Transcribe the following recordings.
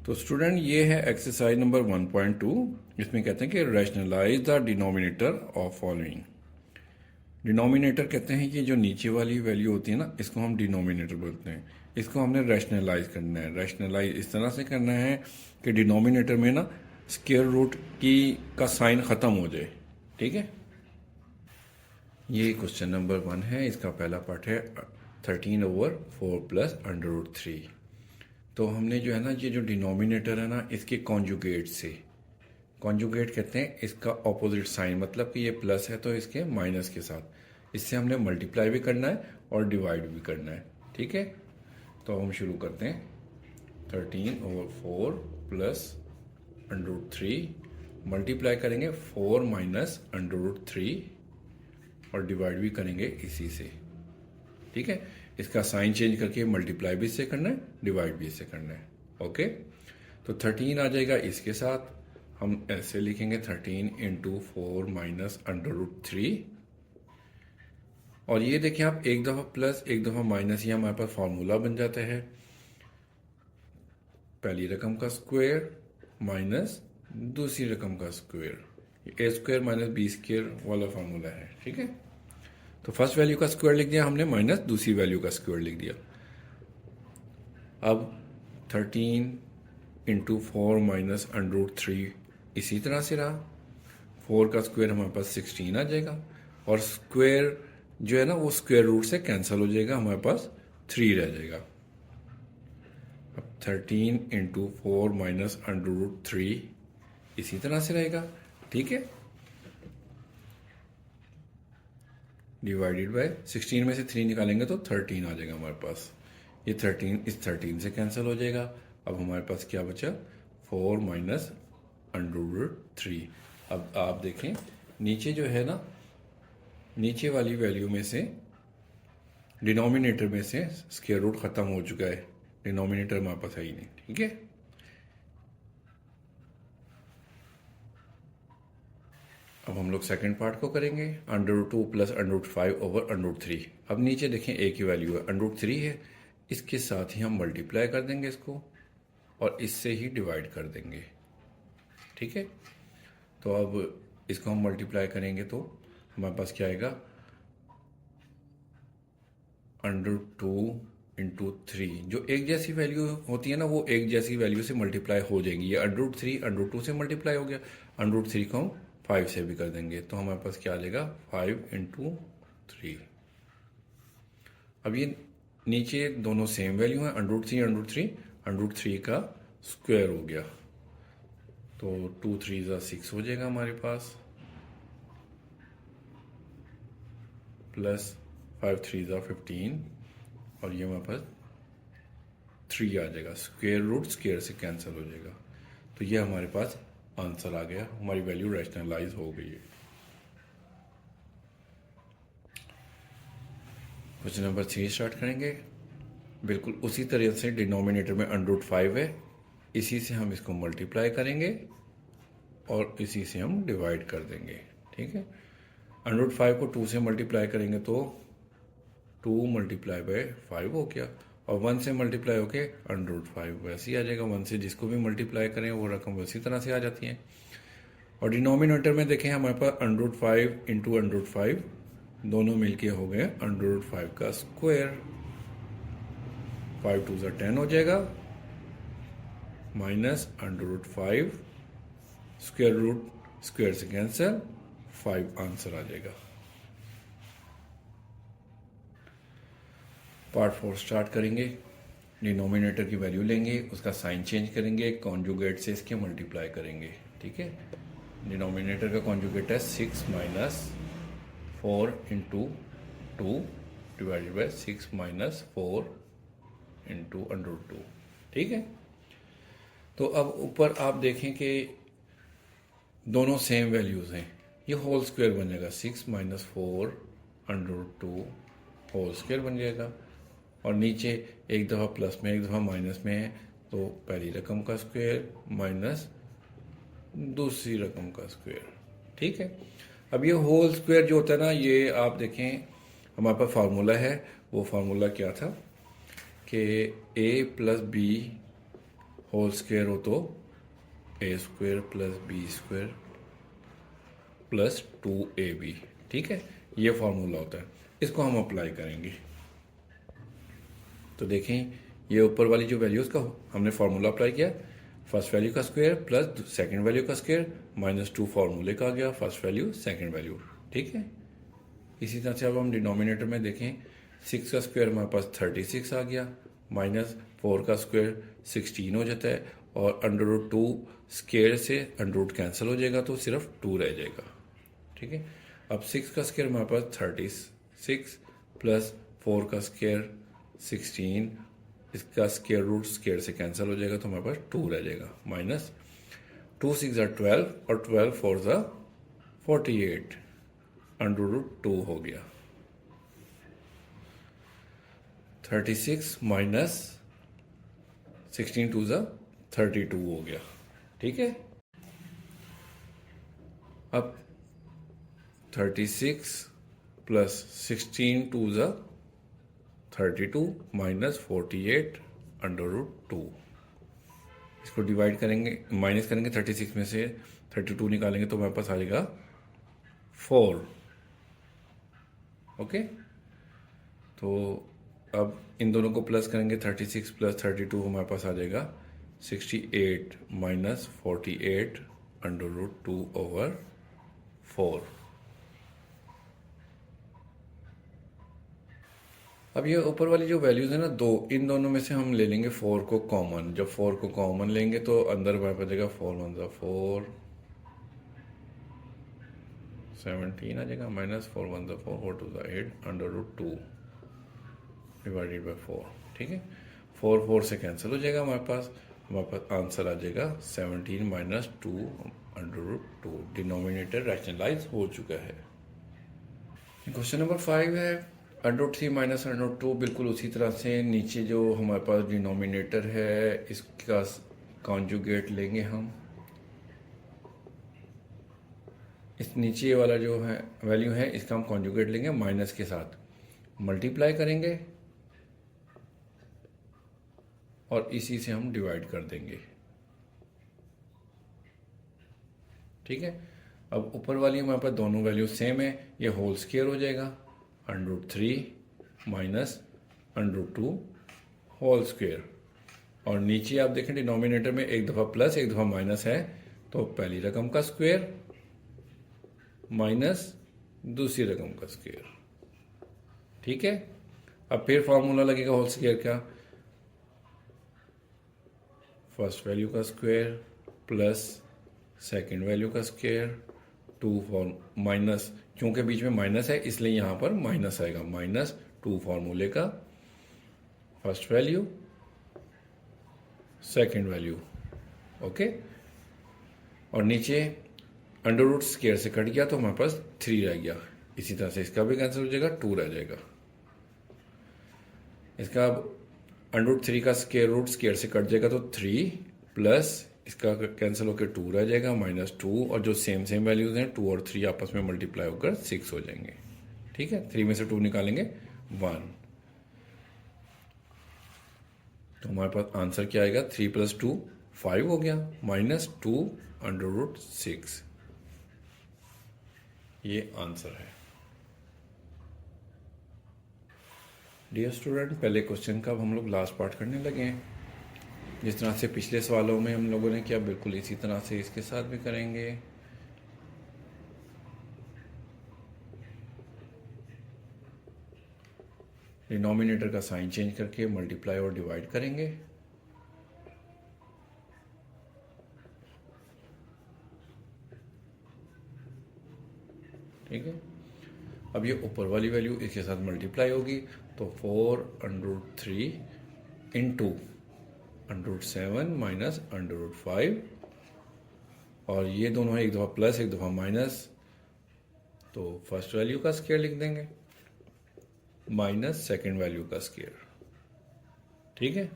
तो स्टूडेंट ये है एक्सरसाइज नंबर 1.2। इसमें कहते हैं कि rationalise the denominator of following. Denominator कहते हैं कि जो नीचे वाली वैल्यू होती है ना, इसको हम डिनोमिनेटर बोलते हैं। इसको हमने रैशनलाइज करना है। रैशनलाइज इस तरह से करना है कि डिनोमिनेटर में ना स्क्वायर रूट की का साइन ख़त्म हो जाए। ठीक है, ये क्वेश्चन नंबर 1 है। इसका पहला पार्ट है 13/4 प्लस √3। तो हमने जो है ना, ये जो डिनोमिनेटर है ना, इसके कॉन्जुगेट से, कॉन्जुगेट कहते हैं इसका ऑपोजिट साइन, मतलब कि ये प्लस है तो इसके माइनस के साथ इससे हमने मल्टीप्लाई भी करना है और डिवाइड भी करना है। ठीक है, तो हम शुरू करते हैं। 13/4 प्लस √3 मल्टीप्लाई करेंगे 4 माइनस √3 और डिवाइड भी करेंगे इसी से। ठीक है, इसका साइन चेंज करके मल्टीप्लाई भी इससे करना है, डिवाइड भी इससे करना है। ओके, तो 13 आ जाएगा इसके साथ। हम ऐसे लिखेंगे 13 × 4 माइनस √3। और ये देखिए आप, एक दफ़ा प्लस एक दफ़ा माइनस, ये हमारे पास फॉर्मूला बन जाता है पहली रकम का स्क्वायर माइनस दूसरी रकम का स्क्वायर। ए स्क्वायर माइनस बी स्क्वायर वाला फॉर्मूला है। ठीक है, तो फर्स्ट वैल्यू का स्क्वायर लिख दिया हमने, माइनस दूसरी वैल्यू का स्क्वायर लिख दिया। अब 13 × 4 माइनस √3 इसी तरह से रहा। 4 का स्क्वायर हमारे पास 16 आ जाएगा, और स्क्वायर जो है ना वो स्क्वायर रूट से कैंसिल हो जाएगा, हमारे पास 3 रह जाएगा। अब 13 × 4 माइनस √3 इसी तरह से रहेगा। ठीक है, डिवाइडेड बाय 16 में से 3 निकालेंगे तो 13 आ जाएगा हमारे पास। ये 13 इस 13 से कैंसिल हो जाएगा। अब हमारे पास क्या बचा, 4 माइनस √3। अब आप देखें नीचे जो है ना, नीचे वाली वैल्यू में से डिनोमिनेटर में से स्क्वायर रूट ख़त्म हो चुका है, डिनोमिनेटर हमारे पास है ही नहीं। ठीक है, अब हम लोग सेकंड पार्ट को करेंगे। √2 प्लस √5/√3। अब नीचे देखें एक ही वैल्यू है, √3 है, इसके साथ ही हम मल्टीप्लाई कर देंगे इसको और इससे ही डिवाइड कर देंगे। ठीक है, तो अब इसको हम मल्टीप्लाई करेंगे तो हमारे पास क्या आएगा, √2 × 3। जो एक जैसी वैल्यू होती है ना, वो एक जैसी वैल्यू से मल्टीप्लाई हो जाएंगी। ये √3 √2 से मल्टीप्लाई हो गया, √3 को हम 5 से भी कर देंगे तो हमारे पास क्या आ जाएगा, 5 × 3। अब ये नीचे दोनों सेम वैल्यू है, √3 √3, √3 का स्क्वायर हो गया तो 2 3 6 हो जाएगा हमारे पास, प्लस 5 3 15, और ये हमारे पास 3 आ जाएगा। स्क्वायर रूट स्क्वायर से कैंसिल हो जाएगा, तो ये हमारे पास आंसर आ गया, हमारी वैल्यू रैशनलाइज हो गई है। क्वेश्चन नंबर 3 स्टार्ट करेंगे। बिल्कुल उसी तरह से डिनोमिनेटर में √5 है, इसी से हम इसको मल्टीप्लाई करेंगे और इसी से हम डिवाइड कर देंगे। ठीक है, √5 को 2 से मल्टीप्लाई करेंगे तो 2 × 5 हो गया, और 1 से मल्टीप्लाई होके √5 वैसे ही आ जाएगा। 1 से जिसको भी मल्टीप्लाई करें वो रकम उसी तरह से आ जाती है। और डिनोमिनेटर में देखें हमारे पास √5 × √5 दोनों मिलके हो गए √5 का स्क्वायर। 5 2 10 हो जाएगा, माइनस √5 स्क्वायर रूट स्क्वायर से कैंसिल, 5 आंसर आ जाएगा। पार्ट 4 स्टार्ट करेंगे। डिनोमिनेटर की वैल्यू लेंगे, उसका साइन चेंज करेंगे, कॉन्जुगेट से इसके मल्टीप्लाई करेंगे। ठीक है, डिनोमिनेटर का कॉन्जुगेट है 6 - 4 × 2 डिवाइडेड बाय 6 - 4 × √2। ठीक है, तो अब ऊपर आप देखें कि दोनों सेम वैल्यूज़ हैं, ये होल स्क्वायर बन जाएगा, 6 - 4 √2 होल स्क्वायर बन जाएगा। और नीचे एक दफ़ा प्लस में एक दफ़ा माइनस में है, तो पहली रकम का स्क्वायर माइनस दूसरी रकम का स्क्वायर। ठीक है, अब ये होल स्क्वायर जो होता है ना, ये आप देखें हमारे पास फार्मूला है। वो फार्मूला क्या था कि a + b होल स्क्वायर हो तो A square plus B square plus 2ab। ठीक है, ये फॉर्मूला होता है, इसको हम अप्लाई करेंगे। तो देखें, ये ऊपर वाली जो वैल्यू उसका हमने फार्मूला अप्लाई किया, फर्स्ट वैल्यू का स्क्वायर प्लस सेकंड वैल्यू का स्क्वायर माइनस 2 फार्मूले का आ गया, फर्स्ट वैल्यू सेकंड वैल्यू। ठीक है, इसी तरह से अब हम डिनोमिनेटर में देखें, 6 का स्क्वायर हमारे पास 36 आ गया, माइनस 4 का स्क्वायर 16 हो जाता है, और अंडर रूट 2 स्क्वायर से अंडर रूट कैंसिल हो जाएगा तो सिर्फ 2 रह जाएगा। ठीक है, अब 6 का स्क्वायर हमारे पास 36 प्लस 4 का स्क्वायर 16, इसका स्क्वायर रूट स्क्वायर से कैंसिल हो जाएगा तो हमारे पास 2 रह जाएगा, माइनस 2 6 12 और 12 4 48, अंडर रूट 2 हो गया। 36 माइनस 16 2 32 हो गया। ठीक है, अब 36 प्लस 16 2 32 माइनस 48 अंडर रूट 2। इसको डिवाइड करेंगे, माइनस करेंगे 36 में से 32 निकालेंगे तो हमारे पास आ जाएगा 4। ओके, तो अब इन दोनों को प्लस करेंगे, 36 प्लस 32 हमारे पास आ जाएगा 68 माइनस 48 अंडर रूट 2 ओवर 4। अब ये ऊपर वाली जो वैल्यूज है ना दो, इन दोनों में से हम ले लेंगे 4 को कॉमन। जब 4 को कॉमन लेंगे तो अंदर हमारे पास जाएगा 4 1 4 17 आ जाएगा, minus 4 1 4 4 2 8 under root 2 divided by 4। ठीक है, 4 4 से कैंसिल हो जाएगा, हमारे पास आंसर आ जाएगा 17 minus 2 under root 2। Denominator rationalise हो चुका है। क्वेश्चन नंबर 5 है, under root 3 minus under root 2, बिल्कुल उसी तरह से नीचे जो हमारे पास डिनोमिनेटर है इसका कॉन्जुगेट लेंगे हम। इस नीचे वाला जो है वैल्यू है इसका हम कॉन्जुगेट लेंगे, माइनस के साथ मल्टीप्लाई करेंगे और इसी से हम डिवाइड कर देंगे। ठीक है, अब ऊपर वाली हमारे पास दोनों वैल्यू सेम है, ये होल स्क्वायर हो जाएगा, under root 3 minus under root 2 whole square. और नीचे आप देखें डिनोमिनेटर में एक दफ़ा प्लस एक दफ़ा माइनस है, तो पहली रकम का स्क्वायर माइनस दूसरी रकम का स्क्वायर। ठीक है, अब फिर फॉर्मूला लगेगा होल स्क्वायर का, फर्स्ट वैल्यू का स्क्वायर प्लस सेकंड वैल्यू का स्क्वायर 2 फॉर्म माइनस, क्योंकि बीच में माइनस है इसलिए यहाँ पर माइनस आएगा, माइनस 2 फॉर्मूले का first value second value. Okay, और नीचे अंडर रूट स्क्वायर से कट गया तो हमारे पास 3 रह गया, इसी तरह से इसका भी कैंसिल हो जाएगा, 2 रह जाएगा। इसका अंडर रूट 3 का स्क्वायर से कट जाएगा तो 3 प्लस इसका कैंसिल होकर 2 रह जाएगा, माइनस 2, और जो सेम वैल्यूज हैं 2 और 3 आपस में मल्टीप्लाई होकर 6 हो जाएंगे। ठीक है, 3 में से 2 निकालेंगे 1, तो हमारे पास आंसर क्या आएगा, 3 प्लस 2 5 हो गया, माइनस 2 अंडर रूट 6, ये आंसर है। डियर स्टूडेंट, पहले क्वेश्चन का अब हम लोग लास्ट पार्ट करने लगे हैं। जिस तरह से पिछले सवालों में हम लोगों ने किया बिल्कुल इसी तरह से इसके साथ भी करेंगे। डिनोमिनेटर का साइन चेंज करके मल्टीप्लाई और डिवाइड करेंगे। ठीक है, अब ये ऊपर वाली वैल्यू इसके साथ मल्टीप्लाई होगी तो 4 under root 3 into under root 7 minus under root 5, और ये दोनों है एक दफ़ा प्लस एक दफ़ा माइनस, तो फर्स्ट वैल्यू का स्क्वायर लिख देंगे माइनस सेकंड वैल्यू का स्क्वायर। ठीक है,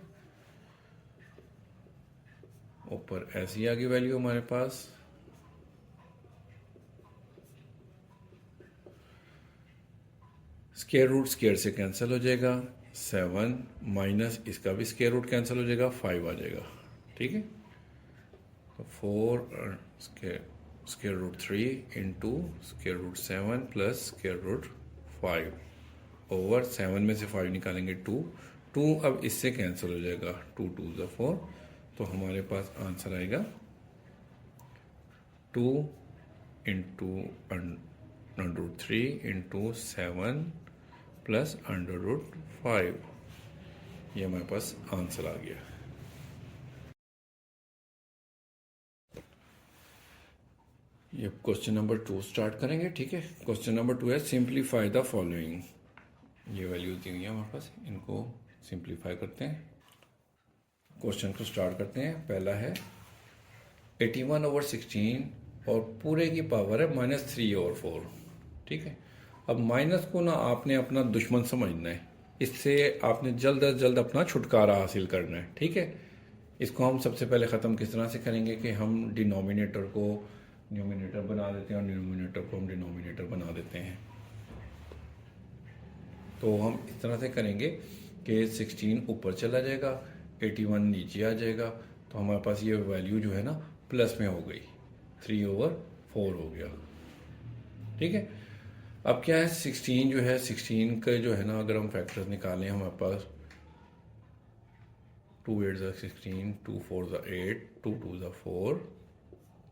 ऊपर ऐसी आ गई वैल्यू हमारे पास, स्क्वायर रूट स्क्वायर से कैंसिल हो जाएगा, 7 माइनस इसका भी स्क्वायर रूट कैंसिल हो जाएगा, 5 आ जाएगा। ठीक ठीक है। तो 4 square root 3 into square root 7 plus square root 5 over 7 में से 5 निकालेंगे 2 अब इससे कैंसिल हो जाएगा, 2 2 ज़ा 4, तो हमारे पास आंसर आएगा 2 into under root 3 into 7 plus under root 5, ये हमारे पास आंसर आ गया। ये क्वेश्चन नंबर 2 स्टार्ट करेंगे, ठीक है। क्वेश्चन नंबर 2 है सिंप्लीफाई द फॉलोइंग। ये वैल्यूज दी हुई है हमारे पास, इनको सिंप्लीफाई करते हैं। क्वेश्चन को स्टार्ट करते हैं। पहला है 81/16 और पूरे की पावर है -3/4, ठीक है। अब माइनस को ना आपने अपना दुश्मन समझना है, इससे आपने जल्द अज जल्द अपना छुटकारा हासिल करना है, ठीक है। इसको हम सबसे पहले ख़त्म किस तरह से करेंगे कि हम डिनोमिनेटर को न्यूमिनेटर बना देते हैं और न्यूमिनेटर को हम डिनोमिनेटर बना देते हैं। तो हम इस तरह से करेंगे कि 16 ऊपर चला जाएगा, 81 नीचे आ जाएगा, तो हमारे पास ये वैल्यू जो है ना प्लस में हो गई, 3/4 हो गया, ठीक है। अब क्या है 16 जो है, 16 का जो है ना अगर हम फैक्टर्स निकालें हमारे पास 2 8 ज़ा 16, 2 4 ज़ा 8, 2 2 ज़ा 4,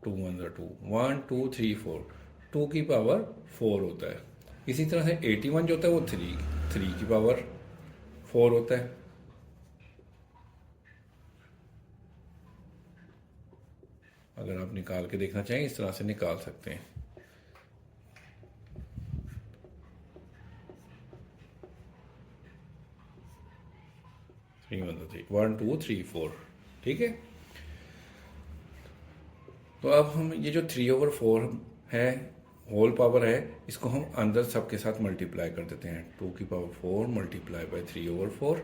2 1 ज़ा 2, 1 2 3 4, 2 की पावर 4 होता है। इसी तरह से 81 जो होता है वो 3 की पावर 4 होता है। अगर आप निकाल के देखना चाहें इस तरह से निकाल सकते हैं। थ्री 1 2 3 4, ठीक है। तो अब हम ये जो 3/4 है होल पावर है, इसको हम अंदर सबके साथ मल्टीप्लाई कर देते हैं। 2 की पावर 4 मल्टीप्लाई बाय 3/4,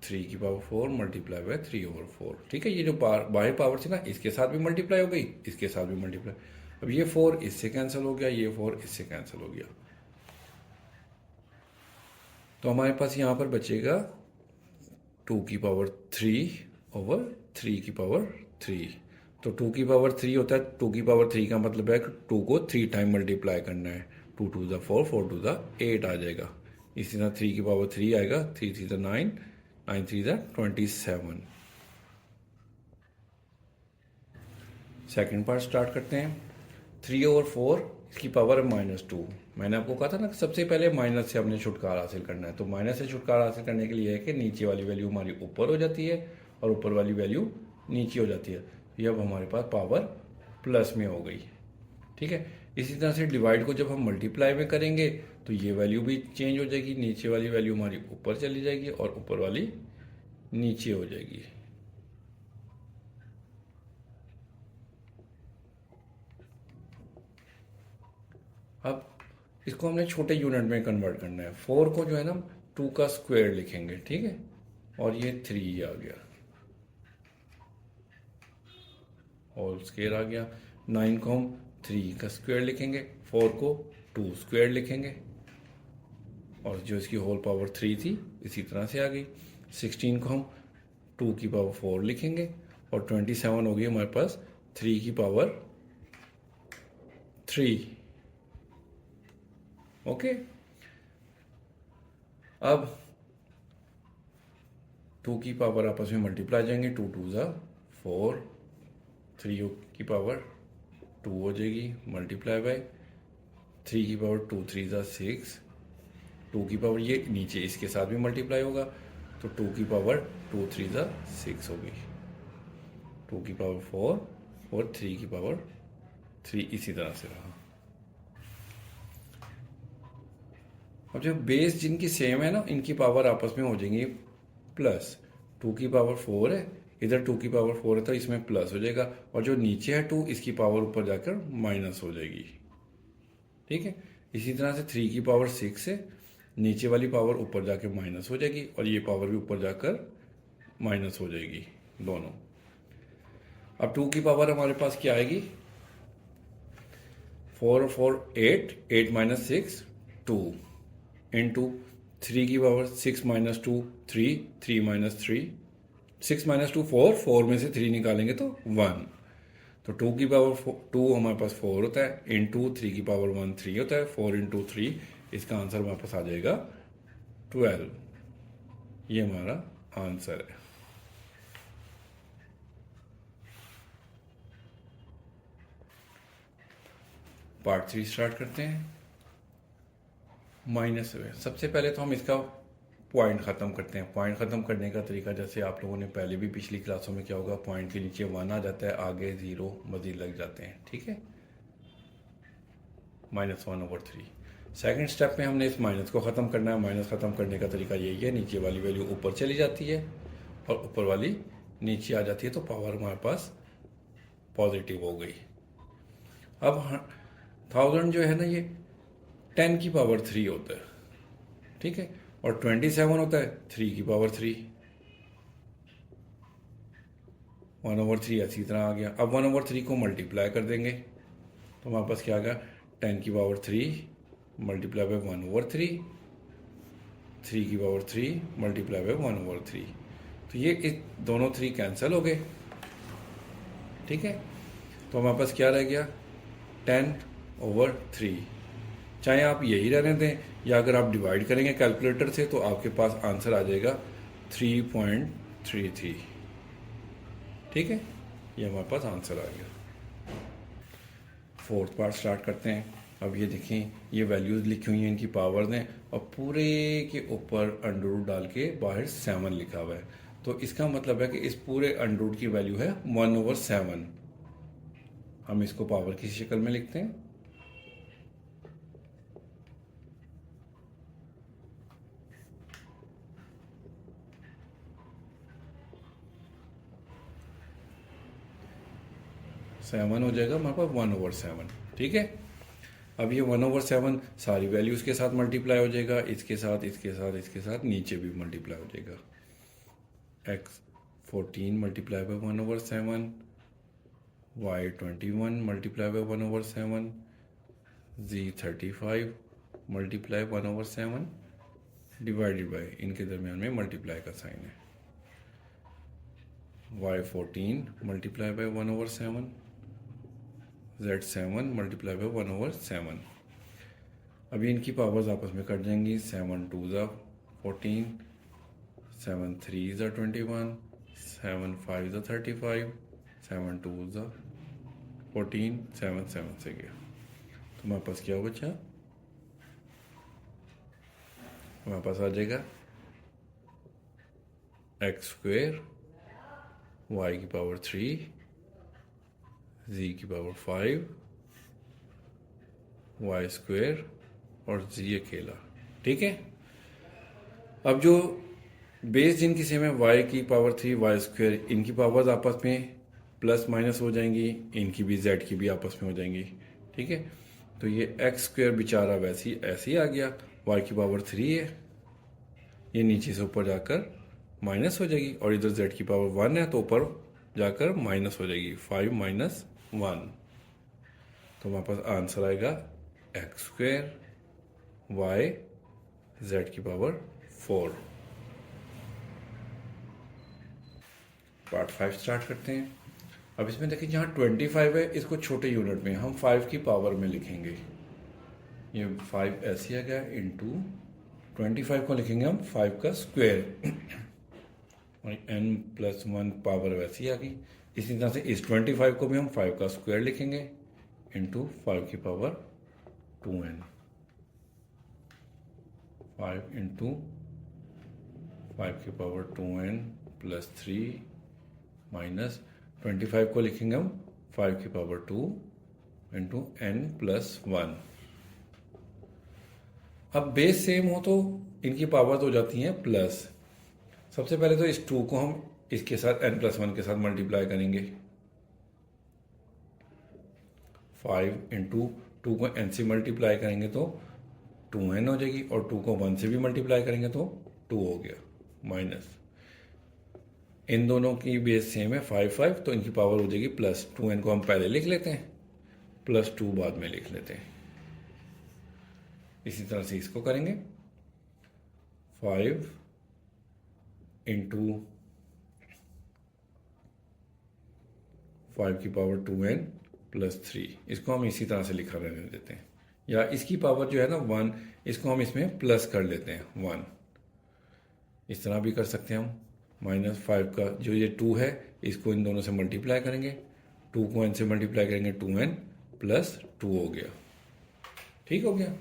3 की पावर 4 मल्टीप्लाई बाय 3/4, ठीक है। ये जो बाहर पावर थी ना इसके साथ भी मल्टीप्लाई हो गई, इसके साथ भी मल्टीप्लाई। अब ये 4 इससे कैंसिल हो गया, ये 4 इससे कैंसिल हो गया, तो हमारे पास यहाँ पर बचेगा 2 की पावर 3/3 की पावर 3। तो 2 की पावर 3 होता है, 2 की पावर 3 का मतलब है कि 2 को 3 टाइम मल्टीप्लाई करना है। 2 2 ज़ा 4, 4 2 ज़ा 8 आ जाएगा। इसी तरह 3 की पावर 3 आएगा, 3 3 ज़ा 9, 9 3 ज़ा 27। सेकेंड पार्ट स्टार्ट करते हैं। 3/4 इसकी पावर है -2। मैंने आपको कहा था ना कि सबसे पहले माइनस से हमने छुटकारा हासिल करना है। तो माइनस से छुटकारा हासिल करने के लिए है कि नीचे वाली वैल्यू हमारी ऊपर हो जाती है और ऊपर वाली वैल्यू नीचे हो जाती है। ये अब हमारे पास पावर प्लस में हो गई, ठीक है। इसी तरह से डिवाइड को जब हम मल्टीप्लाई में करेंगे तो ये वैल्यू भी चेंज हो जाएगी, नीचे वाली वैल्यू हमारी ऊपर चली जाएगी और ऊपर वाली नीचे हो जाएगी। अब इसको हमने छोटे यूनिट में कन्वर्ट करना है। 4 को जो है ना 2 का स्क्वायर लिखेंगे, ठीक है, और ये 3 आ गया और स्क्वायर आ गया। 9 को हम 3 का स्क्वायर लिखेंगे, 4 को 2 स्क्वायर लिखेंगे और जो इसकी होल पावर 3 थी इसी तरह से आ गई। 16 को हम 2 की पावर 4 लिखेंगे और 27 हो गई हमारे पास 3 की पावर 3, ओके। अब 2 की पावर आपस में मल्टीप्लाई जाएंगे, 2 2 ज़ा 4, 3 की पावर 2 हो जाएगी मल्टीप्लाई बाय 3 की पावर 2 3 ज़ा 6, 2 की पावर ये नीचे इसके साथ भी मल्टीप्लाई होगा तो 2 की पावर 2 3 ज़ा 6 होगी, 2 की पावर 4 और 3 की पावर 3 इसी तरह से रहा। अब जब बेस जिनकी सेम है ना इनकी पावर आपस में हो जाएंगी प्लस। 2 की पावर 4 है, इधर 2 की पावर 4 है तो इसमें प्लस हो जाएगा और जो नीचे है 2 इसकी पावर ऊपर जाकर माइनस हो जाएगी, ठीक है। इसी तरह से 3 की पावर 6 है, नीचे वाली पावर ऊपर जाकर माइनस हो जाएगी और ये पावर भी ऊपर जाकर माइनस हो जाएगी दोनों। अब 2 की पावर हमारे पास क्या आएगी, 4 4 8, 8 माइनस 6 2 इंटू 3 की पावर 6 माइनस 2 3, 3 माइनस 3 6 माइनस 2 4, 4 में से 3 निकालेंगे तो 1। तो 2 की पावर 2 हमारे पास 4 होता है, इंटू 3 की पावर 1 3 होता है, 4 इंटू 3, इसका आंसर हमारे पास आ जाएगा 12। ये हमारा आंसर है। पार्ट 3 स्टार्ट करते हैं। माइनस में सबसे पहले तो हम इसका पॉइंट ख़त्म करते हैं। पॉइंट ख़त्म करने का तरीका जैसे आप लोगों ने पहले भी पिछली क्लासों में क्या होगा, पॉइंट के नीचे 1 आ जाता है, आगे 0 मजीद लग जाते हैं, ठीक है। -1/3। सेकंड स्टेप में हमने इस माइनस को ख़त्म करना है। माइनस ख़त्म करने का तरीका यही है, नीचे वाली वैल्यू ऊपर चली जाती है और ऊपर वाली नीचे आ जाती है, तो पावर हमारे पास पॉजिटिव हो गई। अब 1000 जो है ना, ये 10 की पावर 3 होता है, ठीक है, और 27 होता है 3 की पावर 3। 1/3 ऐसी तरह आ गया। अब 1/3 को मल्टीप्लाई कर देंगे तो हमारे पास क्या आ गया, 10 की पावर 3 मल्टीप्लाई बाय 1/3, 3 की पावर 3 मल्टीप्लाई बाय 1/3। तो ये इस दोनों 3 कैंसिल हो गए, ठीक है। तो हमारे पास क्या रह गया, 10/3। चाहे आप यही रहने दें या अगर आप डिवाइड करेंगे कैलकुलेटर से तो आपके पास आंसर आ जाएगा 3.33, ठीक है। ये हमारे पास आंसर आ गया। फोर्थ पार्ट स्टार्ट करते हैं। अब ये देखें, ये वैल्यूज़ लिखी हुई हैं, इनकी पावर दें और पूरे के ऊपर अंडर रूट डाल के बाहर 7 लिखा हुआ है। तो इसका मतलब है कि इस पूरे अंडर रूट की वैल्यू है 1/7। हम इसको पावर की शक्ल में लिखते हैं। सेवन हो जाएगा हमारे पास 1/7, ठीक है। अब ये 1/7 सारी वैल्यूज़ के साथ मल्टीप्लाई हो जाएगा, इसके साथ, इसके साथ, इसके साथ, नीचे भी मल्टीप्लाई हो जाएगा। x 14 multiply by 1/7, y 21 multiply by 1/7, z 35 multiply 1/7 divided by, इनके दरमियान में मल्टीप्लाई का साइन है, y 14 multiply by 1/7, z 7 multiply by 1/7। अभी इनकी पावर्स आपस में कट जाएंगी। 7 2 ज़ा 14, 7 3 ज़ा 21, 7 5 ज़ा 35, 7 2 ज़ा 14, 7 7 से गया। तो हमारे पास क्या बचा, हमारे पास आ जाएगा x² y की पावर 3, z की पावर 5, y² और z अकेला, ठीक है। अब जो बेस जिनकी सेम है y की पावर 3 y², इनकी पावर्स आपस में प्लस माइनस हो जाएंगी, इनकी भी z की भी आपस में हो जाएंगी, ठीक है। तो ये x² बेचारा वैसे ऐसे ही आ गया, y की पावर 3 है, ये नीचे से ऊपर जाकर माइनस हो जाएगी, और इधर z की पावर 1 है तो ऊपर जाकर माइनस हो जाएगी, 5 - 1। तो हमारे पास आंसर आएगा x² y z की पावर 4। पार्ट 5 स्टार्ट करते हैं। अब इसमें देखिए, जहाँ 25 है इसको छोटे यूनिट में हम 5 की पावर में लिखेंगे। ये 5 ऐसे आ गया, इंटू 25 को लिखेंगे हम 5 का स्क्वायर और n+1 पावर वैसी आ गई। इसी तरह से इस 25 को भी हम 5 का स्क्वायर लिखेंगे इंटू 5 की पावर 2n, 5 इंटू 5 की पावर 2n प्लस 3 माइनस 25 को लिखेंगे हम 5 की पावर 2 इंटू n+1। अब बेस सेम हो तो इनकी पावर हो जाती हैं प्लस। सबसे पहले तो इस 2 को हम इसके साथ n+1 के साथ मल्टीप्लाई करेंगे। 5 इंटू 2 को n से मल्टीप्लाई करेंगे तो 2n हो जाएगी, और 2 को 1 से भी मल्टीप्लाई करेंगे तो 2 हो गया, माइनस इन दोनों की बेस सेम है 5 5, तो इनकी पावर हो जाएगी प्लस। 2n को हम पहले लिख लेते हैं, +2 बाद में लिख लेते हैं। इसी तरह से इसको करेंगे, 5 इंटू 5 की पावर 2n प्लस 3, इसको हम इसी तरह से लिखा रहने देते हैं, या इसकी पावर जो है ना 1, इसको हम इसमें प्लस कर लेते हैं 1, इस तरह भी कर सकते हैं हम। -5 का जो ये 2 है इसको इन दोनों से मल्टीप्लाई करेंगे, 2 को n से मल्टीप्लाई करेंगे 2n प्लस 2 हो गया, ठीक हो गया।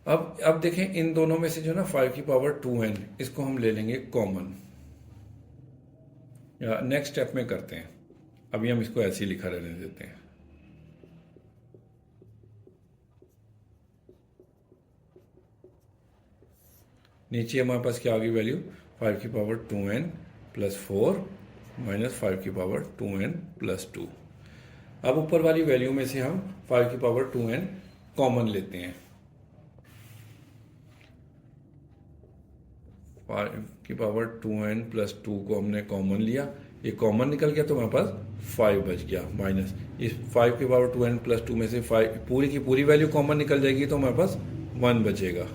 अब देखें इन दोनों में से जो ना 5 की पावर 2n इसको हम ले लेंगे कॉमन, या नेक्स्ट स्टेप में करते हैं, अभी हम इसको ऐसे ही लिखा रहने देते हैं। नीचे हमारे पास क्या आ गई वैल्यू, 5 की पावर 2n प्लस 4 माइनस 5 की पावर 2n प्लस 2। अब ऊपर वाली वैल्यू में से हम 5 की पावर 2n कॉमन लेते हैं, 5 की पावर 2n प्लस 2 को हमने कॉमन लिया, ये कॉमन निकल गया तो हमारे पास 5 बच गया, माइनस इस 5 की पावर 2n प्लस 2 में से 5 पूरी की पूरी वैल्यू कॉमन निकल जाएगी तो हमारे पास 1 बचेगा।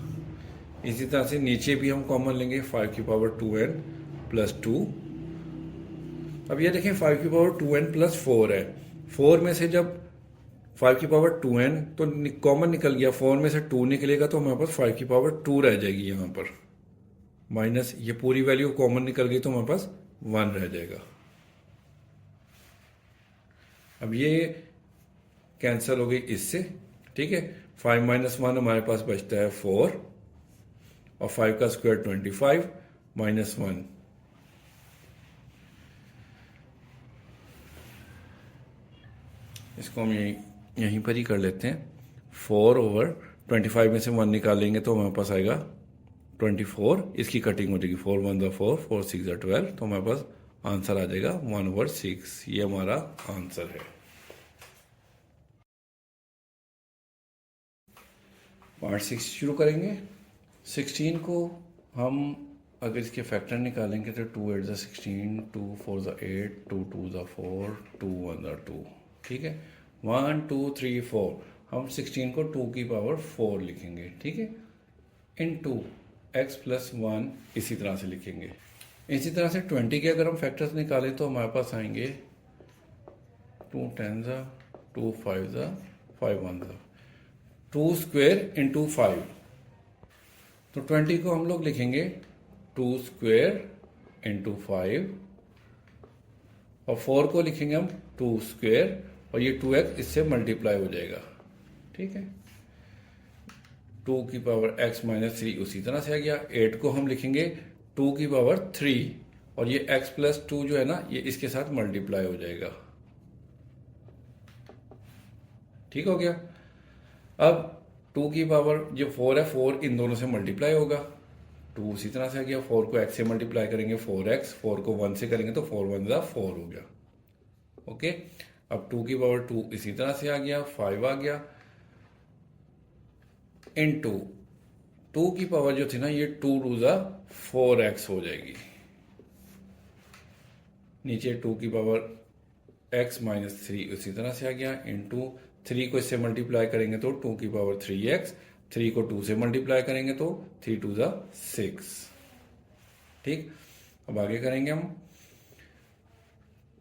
इसी तरह से नीचे भी हम कॉमन लेंगे 5 की पावर 2n प्लस 2। अब ये देखें 5 की पावर 2n प्लस 4 है, 4 में से जब 5 की पावर 2n तो कॉमन निकल गया, 4 में से 2 निकलेगा तो हमारे पास 5 की पावर 2 रह जाएगी यहाँ पर, माइनस ये पूरी वैल्यू कॉमन निकल गई तो हमारे पास 1 रह जाएगा। अब ये कैंसिल हो गई इससे, ठीक है। 5 माइनस 1 हमारे पास बचता है 4, और 5 का स्क्वायर 25 माइनस 1, इसको हम यहीं पर ही कर लेते हैं। 4 ओवर 25 में से 1 निकालेंगे तो हमारे पास आएगा 24, इसकी कटिंग हो जाएगी, 4 1 4 4 6 12, तो हमारे पास आंसर आ जाएगा 1/6, ये हमारा आंसर है। पार्ट 6 शुरू करेंगे। 16 को हम अगर इसके फैक्टर निकालेंगे तो 2 8 16, 2 4 8, 2 2 4, 2 1 2, ठीक है। 1 2 3 4 हम 16 को 2 की पावर 4 लिखेंगे, ठीक है, इन 2 x प्लस 1 इसी तरह से लिखेंगे। इसी तरह से 20 के अगर हम फैक्टर्स निकालें तो हमारे पास आएंगे 2 10 2 5 5 1 2 स्क्वेयर इंटू 5, तो 20 को हम लोग लिखेंगे 2 स्क्वेयर इंटू 5, और 4 को लिखेंगे हम 2 स्क्वेयर, और ये 2x इससे मल्टीप्लाई हो जाएगा, ठीक है। 2 की पावर x माइनस 3 उसी तरह से आ गया। 8 को हम लिखेंगे 2 की पावर 3, और ये x प्लस 2 जो है ना ये इसके साथ मल्टीप्लाई हो जाएगा, ठीक हो गया। अब 2 की पावर जो 4 है 4 इन दोनों से मल्टीप्लाई होगा, 2 उसी तरह से आ गया। 4 को x से मल्टीप्लाई करेंगे 4x, 4 को 1 से करेंगे तो 4 1 4 हो गया, ओके। अब 2 की पावर 2 इसी तरह से आ गया, 5 आ गया, इन 2 की पावर जो थी ना ये 2 2 4x हो जाएगी। नीचे 2 की पावर x माइनस 3 उसी तरह से आ गया, इंटू 3 को इससे मल्टीप्लाई करेंगे तो 2 की पावर 3x, 3 को 2 से मल्टीप्लाई करेंगे तो 3 2 6, ठीक। अब आगे करेंगे हम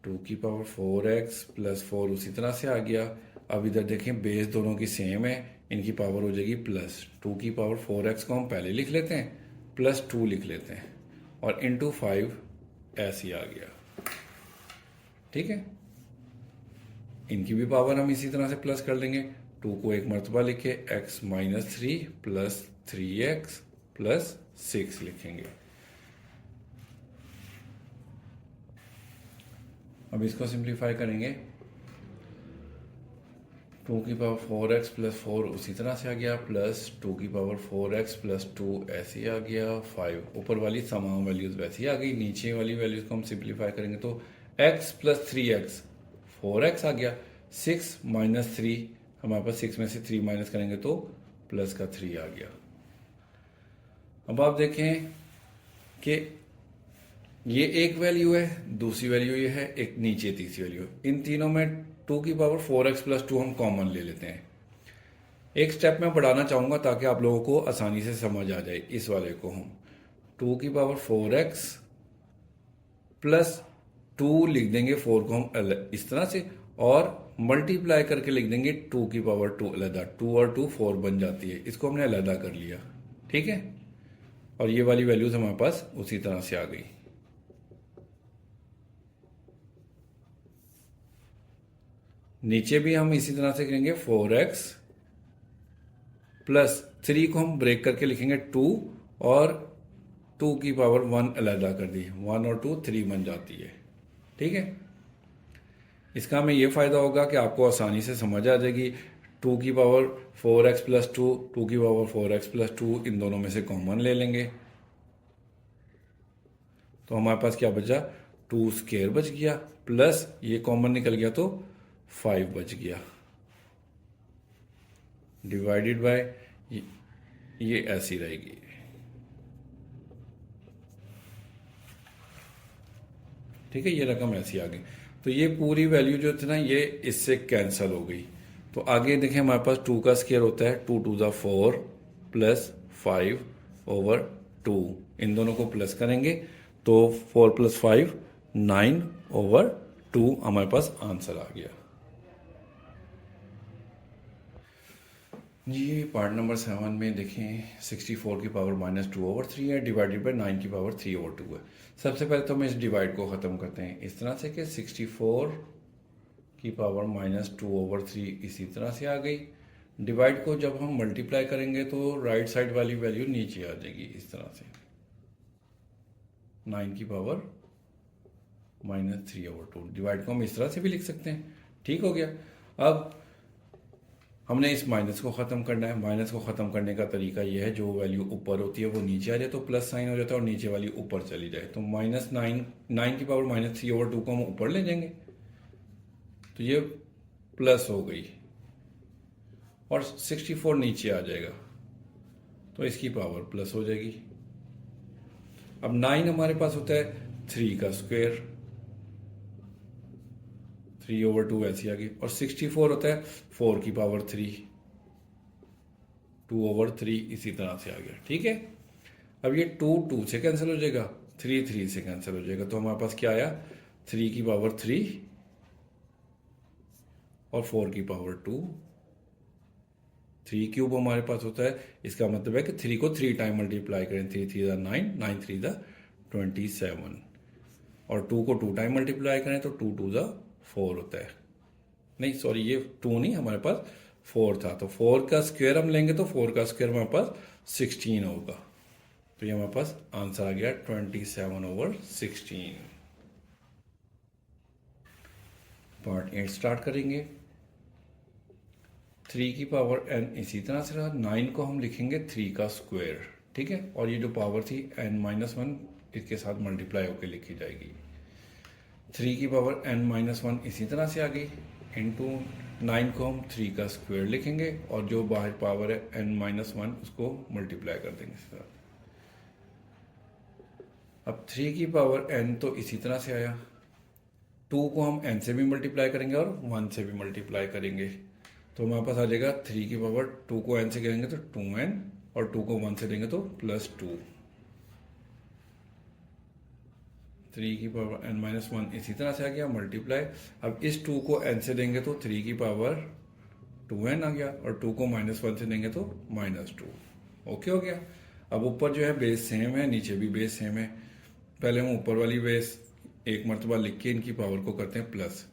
2 की पावर 4x प्लस 4 उसी तरह से आ गया। अब इधर देखें बेस दोनों की सेम है, इनकी पावर हो जाएगी प्लस 2 की पावर 4x को हम पहले लिख लेते हैं, प्लस 2 लिख लेते हैं, और इंटू 5 ऐसे ही आ गया, ठीक है। इनकी भी पावर हम इसी तरह से प्लस कर लेंगे, 2 को एक मरतबा लिखे x minus 3 plus 3x plus 6 लिखेंगे। अब इसको सिंप्लीफाई करेंगे, 2 की पावर 4x प्लस 4 उसी तरह से आ गया, प्लस 2 की पावर 4x प्लस 2 ऐसे ही आ गया, 5 ऊपर वाली तमाम वैल्यूज वैसे ही आ गई। नीचे वाली वैल्यूज को हम सिंप्लीफाई करेंगे तो x प्लस 3x 4x आ गया, 6 माइनस 3 हमारे पास 6 में से 3 माइनस करेंगे तो प्लस का 3 आ गया। अब आप देखें कि ये एक वैल्यू है, दूसरी वैल्यू ये है, एक नीचे तीसरी वैल्यू है। इन तीनों में 2 की पावर 4x प्लस 2 हम कॉमन ले लेते हैं। एक स्टेप मैं बढ़ाना चाहूँगा ताकि आप लोगों को आसानी से समझ आ जाए। इस वाले को हम 2 की पावर 4x प्लस 2 लिख देंगे, 4 को हम इस तरह से, और मल्टीप्लाई करके लिख देंगे 2 की पावर 2 अलहदा। 2 और 2 4 बन जाती है, इसको हमने अलहदा कर लिया। ठीक है, और ये वाली वैल्यूज हमारे पास उसी तरह से आ गई। नीचे भी हम इसी तरह से करेंगे 4x प्लस 3 को हम ब्रेक करके लिखेंगे 2, और 2 की पावर 1 अलहदा कर दी, 1 और 2 3 बन जाती है। ठीक है, इसका हमें यह फ़ायदा होगा कि आपको आसानी से समझ आ जाएगी। 2 की पावर 4x प्लस 2, 2 की पावर 4x प्लस 2, इन दोनों में से कॉमन ले लेंगे तो हमारे पास क्या बचा, 2 स्क्वायर बच गया, प्लस ये कॉमन निकल गया तो 5 बच गया, डिवाइडेड बाय ये ऐसी रहेगी। ठीक है, ये रकम ऐसी आ गई। तो ये पूरी वैल्यू जो थी ना, ये इससे कैंसिल हो गई। तो आगे देखें, हमारे पास 2 का स्क्वायर होता है 2 2 4 प्लस 5 ओवर 2, इन दोनों को प्लस करेंगे तो 4 प्लस 5 9 ओवर 2 हमारे पास आंसर आ गया। ये पार्ट नंबर 7 में देखें 64 की पावर -2 ओवर 3 है, डिवाइडेड बाय 9 की पावर 3 ओवर 2 है। सबसे पहले तो हम इस डिवाइड को ख़त्म करते हैं इस तरह से कि 64 की पावर -2 ओवर 3 इसी तरह से आ गई। डिवाइड को जब हम मल्टीप्लाई करेंगे तो राइट साइड वाली वैल्यू नीचे आ जाएगी इस तरह से, 9 की पावर -3 ओवर 2। डिवाइड को हम इस तरह से भी लिख सकते हैं। ठीक हो गया। अब हमने इस माइनस को ख़त्म करना है। माइनस को ख़त्म करने का तरीका यह है, जो वैल्यू ऊपर होती है वो नीचे आ जाए तो प्लस साइन हो जाता है, और नीचे वाली ऊपर चली जाए तो -9 की पावर -3 ओवर 2 को हम ऊपर ले जाएंगे तो ये प्लस हो गई, और 64 नीचे आ जाएगा तो इसकी पावर प्लस हो जाएगी। अब 9 हमारे पास होता है 3 का स्क्वायर, 3 ओवर 2 ऐसी आ गई, और 64 होता है 4 की पावर 3, 2 ओवर 3 इसी तरह से आ गया। ठीक है, अब ये 2 2 से कैंसिल हो जाएगा, 3 3 से कैंसिल हो जाएगा, तो हमारे पास क्या आया, 3 की पावर 3 और 4 की पावर 2, 3 क्यूब हमारे पास होता है। इसका मतलब है कि 3 को 3 टाइम मल्टीप्लाई करें, 3 3 दा 9, 9 3 दा 27, और 2 को 2 टाइम मल्टीप्लाई करें तो 2 2 दा 4 होता है। नहीं सॉरी, ये 2 नहीं, हमारे पास 4 था, तो 4 का स्क्वायर हम लेंगे तो 4 का स्क्वायर हमारे पास 16 होगा, तो ये हमारे पास आंसर आ गया 27 ओवर 16। पार्ट 8 स्टार्ट करेंगे। 3 की पावर n इसी तरह से रहा, 9 को हम लिखेंगे 3 का स्क्वायर। ठीक है, और ये जो पावर थी n-1 इसके साथ मल्टीप्लाई होकर लिखी जाएगी। 3 की पावर n-1 इसी तरह से आ गई, इंटू 9 को हम 3 का स्क्वायर लिखेंगे, और जो बाहर पावर है n-1 उसको मल्टीप्लाई कर देंगे इसके साथ। अब 3 की पावर n तो इसी तरह से आया, 2 को हम n से भी मल्टीप्लाई करेंगे और 1 से भी मल्टीप्लाई करेंगे, तो हमारे पास आ जाएगा 3 की पावर 2 को n से करेंगे तो 2n, और 2 को 1 से देंगे तो +2। 3 की पावर n-1 इसी तरह से आ गया मल्टीप्लाई। अब इस 2 को n से देंगे तो 3 की पावर 2n आ गया, और 2 को -1 से देंगे तो -2। ओके हो गया। अब ऊपर जो है बेस सेम है, नीचे भी बेस सेम है। पहले हम ऊपर वाली बेस एक मरतबा लिख के इनकी पावर को करते हैं plus,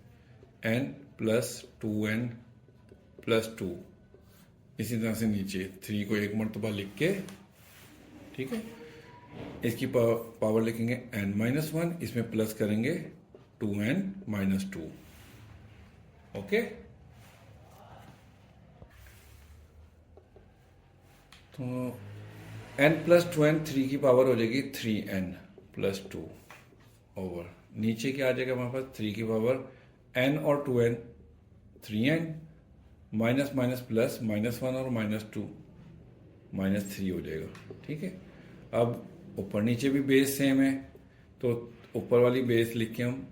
n plus 2n plus 2। इसी तरह से नीचे 3 को एक मरतबा लिख के, ठीक है, इसकी पावर लिखेंगे n-1, इसमें प्लस करेंगे 2n-2। ओके, तो n प्लस 2n 3 की पावर हो जाएगी 3n प्लस 2 ओवर नीचे क्या आ जाएगा हमारे पास 3 की पावर n और 2n 3n minus minus plus -1 और -2 -3 हो जाएगा। ठीक है, अब ऊपर नीचे भी बेस सेम है, तो ऊपर वाली बेस लिख के हम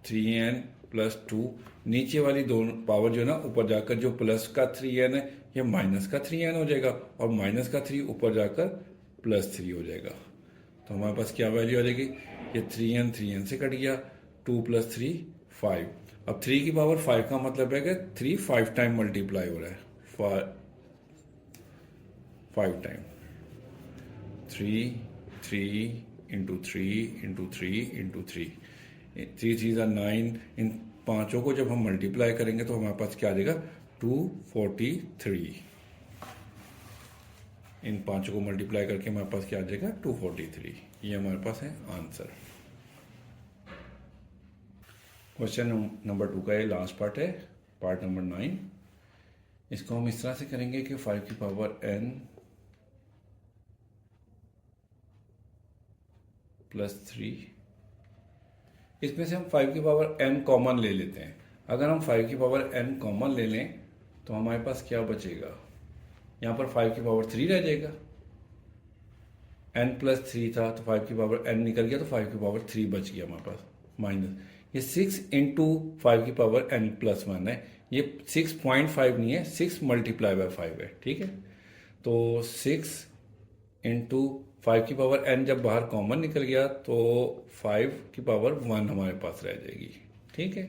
3n प्लस 2, नीचे वाली दोनों पावर जो है ना ऊपर जाकर जो प्लस का 3n है ये माइनस का 3n हो जाएगा, और माइनस का 3 ऊपर जाकर +3 हो जाएगा। तो हमारे पास क्या वैल्यू आ जाएगी, ये 3n 3n से कट गया, 2 + 3 5। अब 3 की पावर 5 का मतलब है कि 3 5 टाइम मल्टीप्लाई हो रहा है, 5 टाइम 3 3 इंटू 3 इंटू 3 इंटू 3, 3 3 9। इन पांचों को जब हम मल्टीप्लाई करेंगे तो हमारे पास क्या आ जाएगा 243। इन पांचों को मल्टीप्लाई करके हमारे पास क्या आ जाएगा 243। ये हमारे पास है आंसर। क्वेश्चन नंबर 2 का ये लास्ट पार्ट है, पार्ट नंबर 9। इसको हम इस तरह से करेंगे कि 5 की पावर n + 3, इसमें से हम 5 की पावर n कॉमन ले लेते हैं। अगर हम 5 की पावर n कॉमन ले लें तो हमारे पास क्या बचेगा, यहाँ पर 5 की पावर 3 रह जाएगा। n + 3 था तो 5 की पावर n निकल गया तो 5 की पावर 3 बच गया हमारे पास, माइनस ये 6 इंटू 5 की पावर n + 1 है। ये 6.5 नहीं है, 6 × 5 है, ठीक है। तो 6 इंटू 5 की पावर n जब बाहर कॉमन निकल गया तो 5 की पावर 1 हमारे पास रह जाएगी, ठीक है।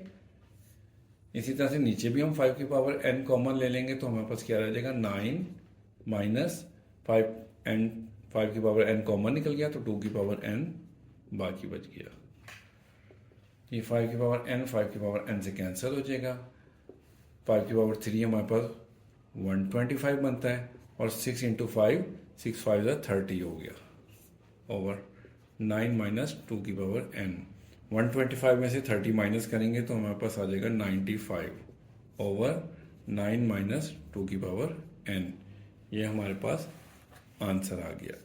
इसी तरह से नीचे भी हम 5 की पावर n कॉमन ले लेंगे तो हमारे पास क्या रह जाएगा 9 - 5 की पावर n कॉमन निकल गया तो 2 की पावर n बाकी बच गया। ये 5 की पावर n 5 की पावर n से कैंसिल हो जाएगा। 5 की पावर 3 हमारे पास 125 बनता है और 6 इंटू 5 6 5 30 हो गया, ओवर 9 - 2 की पावर n। 125 में से 30 माइनस करेंगे तो हमारे पास आ जाएगा 95 ओवर 9 - 2 की पावर n। ये हमारे पास आंसर आ गया।